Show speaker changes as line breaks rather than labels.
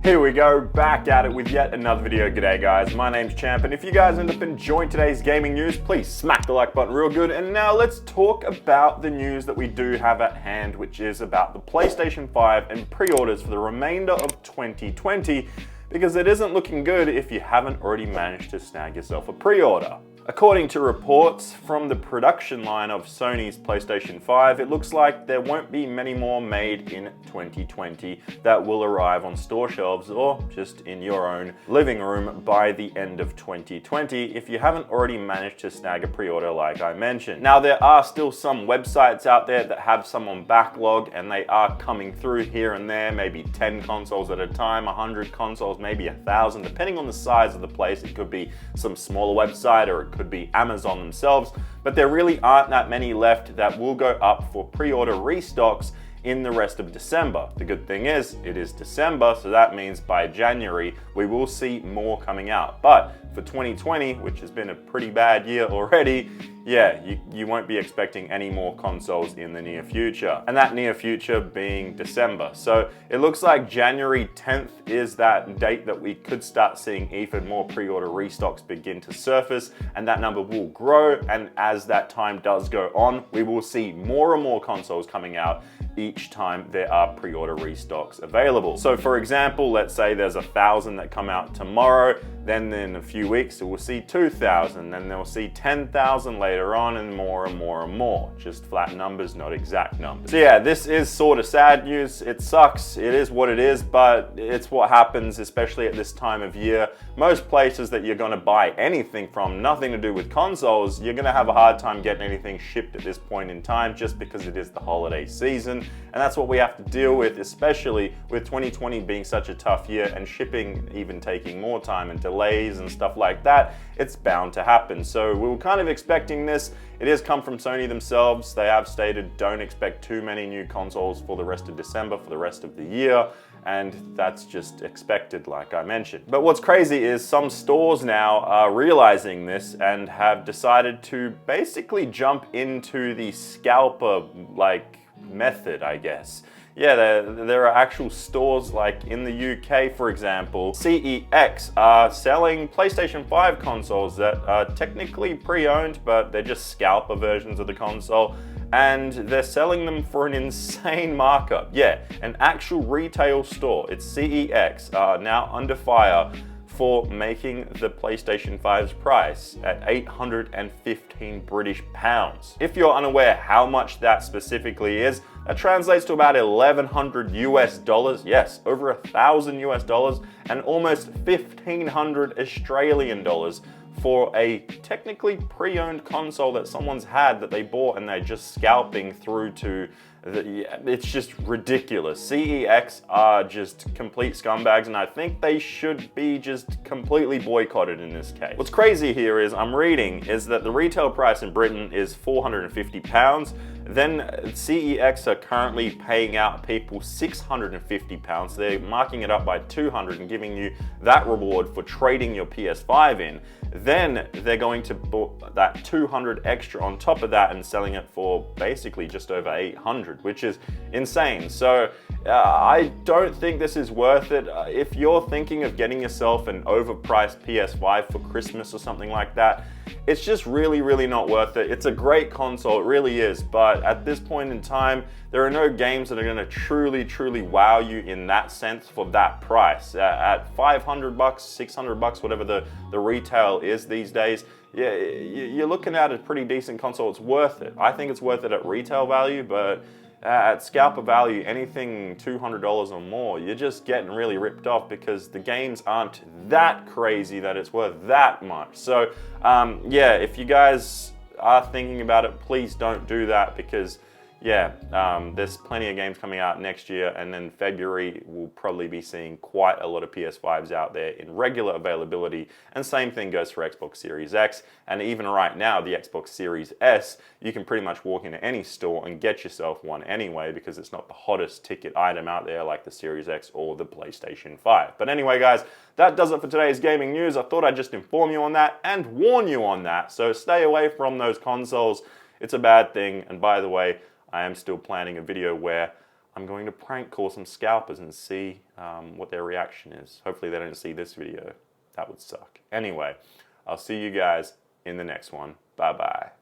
Here we go, back at it with yet another video. G'day guys, my name's Champ, and if you guys end up enjoying today's gaming news, please smack the like button real good. And now let's talk about the news that we do have at hand, which is about the PlayStation 5 and pre-orders for the remainder of 2020, because it isn't looking good if you haven't already managed to snag yourself a pre-order. According to reports from the production line of Sony's PlayStation 5, it looks like there won't be many more made in 2020 that will arrive on store shelves or just in your own living room by the end of 2020 if you haven't already managed to snag a pre-order like I mentioned. Now, there are still some websites out there that have some on backlog, and they are coming through here and there, maybe 10 consoles at a time, 100 consoles, maybe 1,000, depending on the size of the place. It could be some smaller website, or it could be Amazon themselves, but there really aren't that many left that will go up for pre-order restocks in the rest of December. The good thing is, it is December, so that means by January we will see more coming out. But for 2020, which has been a pretty bad year already, yeah, you won't be expecting any more consoles in the near future. And that near future being December. So it looks like January 10th is that date that we could start seeing even more pre-order restocks begin to surface, and that number will grow. And as that time does go on, we will see more and more consoles coming out each time there are pre-order restocks available. So for example, let's say there's 1,000 that come out tomorrow, then in a few weeks we'll see 2,000, then they'll see 10,000 later on, and more and more and more. Just flat numbers, not exact numbers. So yeah, this is sort of sad news. It sucks, it is what it is, but it's what happens, especially at this time of year. Most places that you're gonna buy anything from, nothing to do with consoles, you're gonna have a hard time getting anything shipped at this point in time, just because it is the holiday season. And that's what we have to deal with, especially with 2020 being such a tough year and shipping even taking more time and delays and stuff like that. It's bound to happen. So we were kind of expecting this. It has come from Sony themselves. They have stated don't expect too many new consoles for the rest of December, for the rest of the year. And that's just expected, like I mentioned. But what's crazy is some stores now are realizing this and have decided to basically jump into the scalper method, I guess. Yeah, there are actual stores like in the UK, for example. CEX are selling PlayStation 5 consoles that are technically pre-owned, but they're just scalper versions of the console, and they're selling them for an insane markup. Yeah, an actual retail store, it's CEX, are now under fire for making the PlayStation 5's price at 815 British pounds. If you're unaware how much that specifically is, that translates to about 1,100 US dollars. Yes, over 1,000 US dollars, and almost 1,500 Australian dollars for a technically pre-owned console that someone's had that they bought and they're just scalping through to. It's just ridiculous. CEX are just complete scumbags, and I think they should be just completely boycotted in this case. What's crazy here is I'm reading is that the retail price in Britain is £450. Then CEX are currently paying out people £650. They're marking it up by 200 and giving you that reward for trading your PS5 in. Then they're going to put that 200 extra on top of that and selling it for basically just over 800, which is insane. So I don't think this is worth it. If you're thinking of getting yourself an overpriced PS5 for Christmas or something like that, it's just really not worth it. It's a great console, it really is, but at this point in time, there are no games that are going to truly wow you in that sense for that price. At $500, $600, whatever the retail is these days, yeah, you're looking at a pretty decent console. It's worth it. I think it's worth it at retail value, but at scalper value, anything $200 or more, you're just getting really ripped off because the games aren't that crazy that it's worth that much. So yeah, if you guys are thinking about it, please don't do that, because yeah, there's plenty of games coming out next year, and then February we'll probably be seeing quite a lot of PS5s out there in regular availability, and same thing goes for Xbox Series X, and even right now the Xbox Series S, you can pretty much walk into any store and get yourself one anyway, because it's not the hottest ticket item out there like the Series X or the PlayStation 5. But anyway guys, that does it for today's gaming news. I thought I'd just inform you on that and warn you on that, so stay away from those consoles. It's a bad thing, and by the way, I am still planning a video where I'm going to prank call some scalpers and see what their reaction is. Hopefully they don't see this video. That would suck. Anyway, I'll see you guys in the next one. Bye bye.